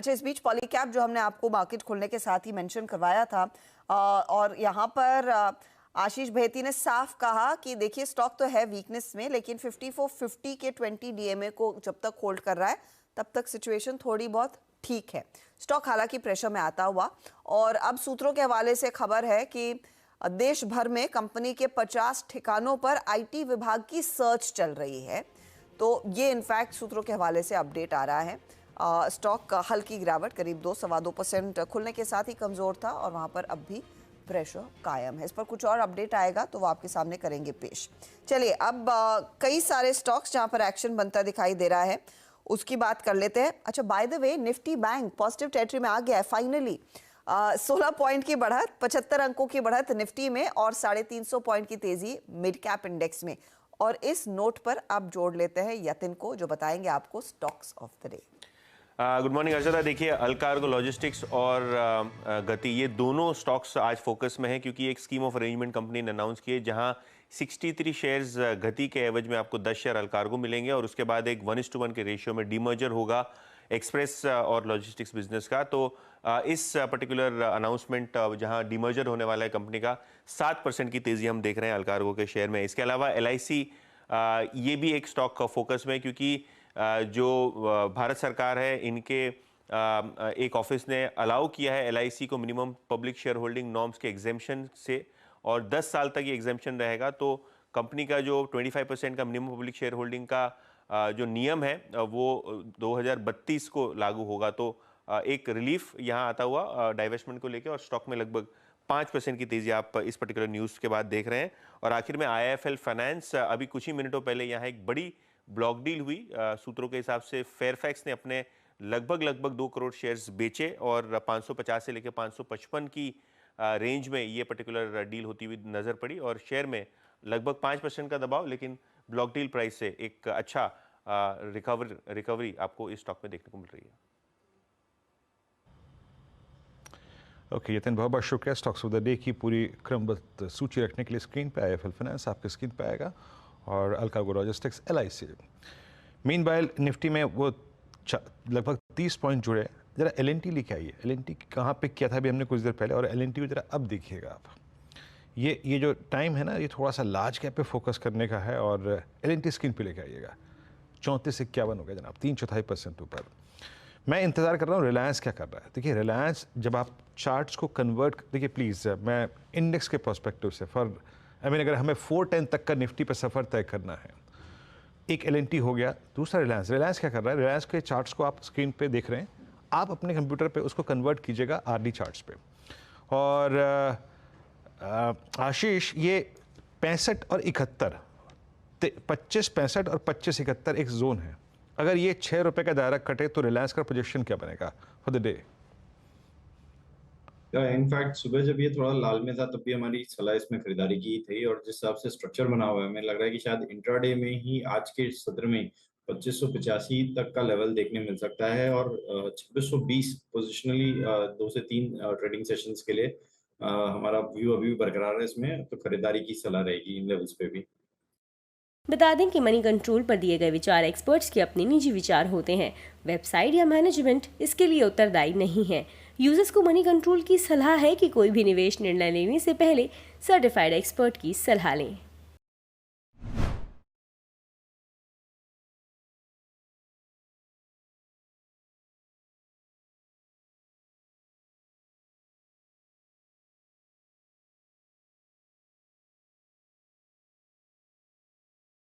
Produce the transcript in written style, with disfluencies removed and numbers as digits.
अच्छा, इस बीच पॉलीकैब जो हमने आपको मार्केट खुलने के साथ ही मेंशन करवाया था, और यहाँ पर आशीष भेती ने साफ कहा कि देखिए स्टॉक तो है वीकनेस में, लेकिन 5450 के 20 डीएमए को जब तक होल्ड कर रहा है तब तक सिचुएशन थोड़ी बहुत ठीक है। स्टॉक हालांकि प्रेशर में आता हुआ, और अब सूत्रों के हवाले से खबर है कि देश भर में कंपनी के 50 ठिकानों पर आईटी विभाग की सर्च चल रही है। तो ये इनफैक्ट सूत्रों के हवाले से अपडेट आ रहा है। स्टॉक हल्की गिरावट करीब 2-2.25% खुलने के साथ ही कमजोर था, और वहां पर अब भी प्रेशर कायम है। इस पर कुछ और अपडेट आएगा तो वो आपके सामने करेंगे पेश। चलिए, अब कई सारे स्टॉक्स जहां पर एक्शन बनता दिखाई दे रहा है उसकी बात कर लेते हैं। अच्छा, by the way, Nifty bank positive territory में आ गया है फाइनली। 16 पॉइंट की बढ़त, 75 अंकों की बढ़त निफ्टी में, और 350 पॉइंट की तेजी मिड कैप इंडेक्स में। और इस नोट पर अब जोड़ लेते हैं यतिन को, जो बताएंगे आपको stocks of the day. Good morning Archana. देखिए, अलकार्गो लॉजिस्टिक्स और गति, ये दोनों स्टॉक्स आज फोकस में हैं, क्योंकि एक स्कीम ऑफ अरेंजमेंट कंपनी ने अनाउंस की है, जहां 63 शेयर्स गति के एवज में आपको 10 शेयर अलकार्गो मिलेंगे, और उसके बाद एक 1:1 के रेशियो में डीमर्जर होगा एक्सप्रेस और लॉजिस्टिक्स बिजनेस का। तो इस पर्टिकुलर अनाउंसमेंट, जहां डीमर्जर होने वाला है कंपनी का, 7% की तेजी हम देख रहे हैं अलकार्गो के शेयर में। इसके अलावा LIC, ये भी एक स्टॉक फोकस में, क्योंकि जो भारत सरकार है, इनके एक ऑफिस ने अलाउ किया है LIC को minimum public share holding norms के एग्जेम्पशन से, और 10 साल तक ये एग्जेम्पशन रहेगा। तो कंपनी का जो 25% का मिनिमम पब्लिक शेयर होल्डिंग का जो नियम है वो 2032 को लागू होगा। तो एक रिलीफ यहाँ आता हुआ डाइवेस्टमेंट को लेकर, और स्टॉक में लगभग 5% की तेजी आप इस पर्टिकुलर न्यूज़ के बाद देख रहे हैं। और आखिर में IIFL फाइनेंस, अभी कुछ ही मिनटों पहले यहाँ एक बड़ी ब्लॉक डील हुई। सूत्रों के हिसाब से फेयरफैक्स ने अपने लगभग 2 करोड़ शेयर्स बेचे, और 550 से लेकर 555 की रेंज में ये पर्टिकुलर डील होती हुई नजर पड़ी, और शेयर में लगभग 5% का दबाव, लेकिन ब्लॉक डील प्राइस से एक अच्छा रिकवरी आपको इस स्टॉक में देखने को मिल रही है। ओके यतिन, बहुत बहुत शुक्रिया। स्टॉक्स ऑफ द डे की पूरी क्रमबद्ध सूची रखने के लिए स्क्रीन पे IIFL फाइनेंस आपके स्क्रीन पे आएगा, और Allcargo logistics LIC। Meanwhile Nifty में वो लगभग 30 पॉइंट जुड़े। जरा LNT लेके आइए। LNT कहाँ पे किया था अभी हमने कुछ देर पहले, और LNT को जरा अब देखिएगा आप। ये जो टाइम है ना, ये थोड़ा सा लार्ज कैप पे फोकस करने का है, और LNT स्क्रीन पे लेके आइएगा। 34-51 हो गया जनाब, 3/4% ऊपर। मैं इंतज़ार कर रहा हूँ रिलायंस क्या कर रहा है। देखिए, रिलायंस जब आप चार्ट्स को कन्वर्ट, देखिए प्लीज़, मैं इंडेक्स के पर्सपेक्टिव से अगर हमें 410 तक का निफ्टी पर सफ़र तय करना है, एक LNT हो गया, दूसरा रिलायंस क्या कर रहा है। रिलायंस के चार्ट्स को आप स्क्रीन पे देख रहे हैं, आप अपने कंप्यूटर पे उसको कन्वर्ट कीजिएगा RD चार्ट्स पे। और आशीष, ये 65 और 71, 25-65 और 25-71 एक जोन है। अगर ये 6 रुपए का दायरा कटे तो रिलायंस का प्रोजेक्शन क्या बनेगा फॉर द डे? इनफैक्ट सुबह जब ये थोड़ा लाल में था तब भी हमारी सलाह इसमें खरीदारी की थी, और जिस हिसाब से स्ट्रक्चर बना हुआ है, हमें लग रहा है कि शायद इंट्राडे में ही आज के सत्र में 2585 तक का लेवल देखने मिल सकता है, और 2620 पोजिशनली 2 से 3 ट्रेडिंग सेशंस के लिए हमारा व्यू अभी भी बरकरार है इसमें, तो खरीदारी की सलाह रहेगी इन लेवल्स पे भी। बता दें कि मनी कंट्रोल पर दिए गए विचार एक्सपर्ट्स के अपने निजी विचार होते हैं। वेबसाइट या मैनेजमेंट इसके लिए उत्तरदायी नहीं है। यूजर्स को मनी कंट्रोल की सलाह है कि कोई भी निवेश निर्णय लेने से पहले सर्टिफाइड एक्सपर्ट की सलाह लें।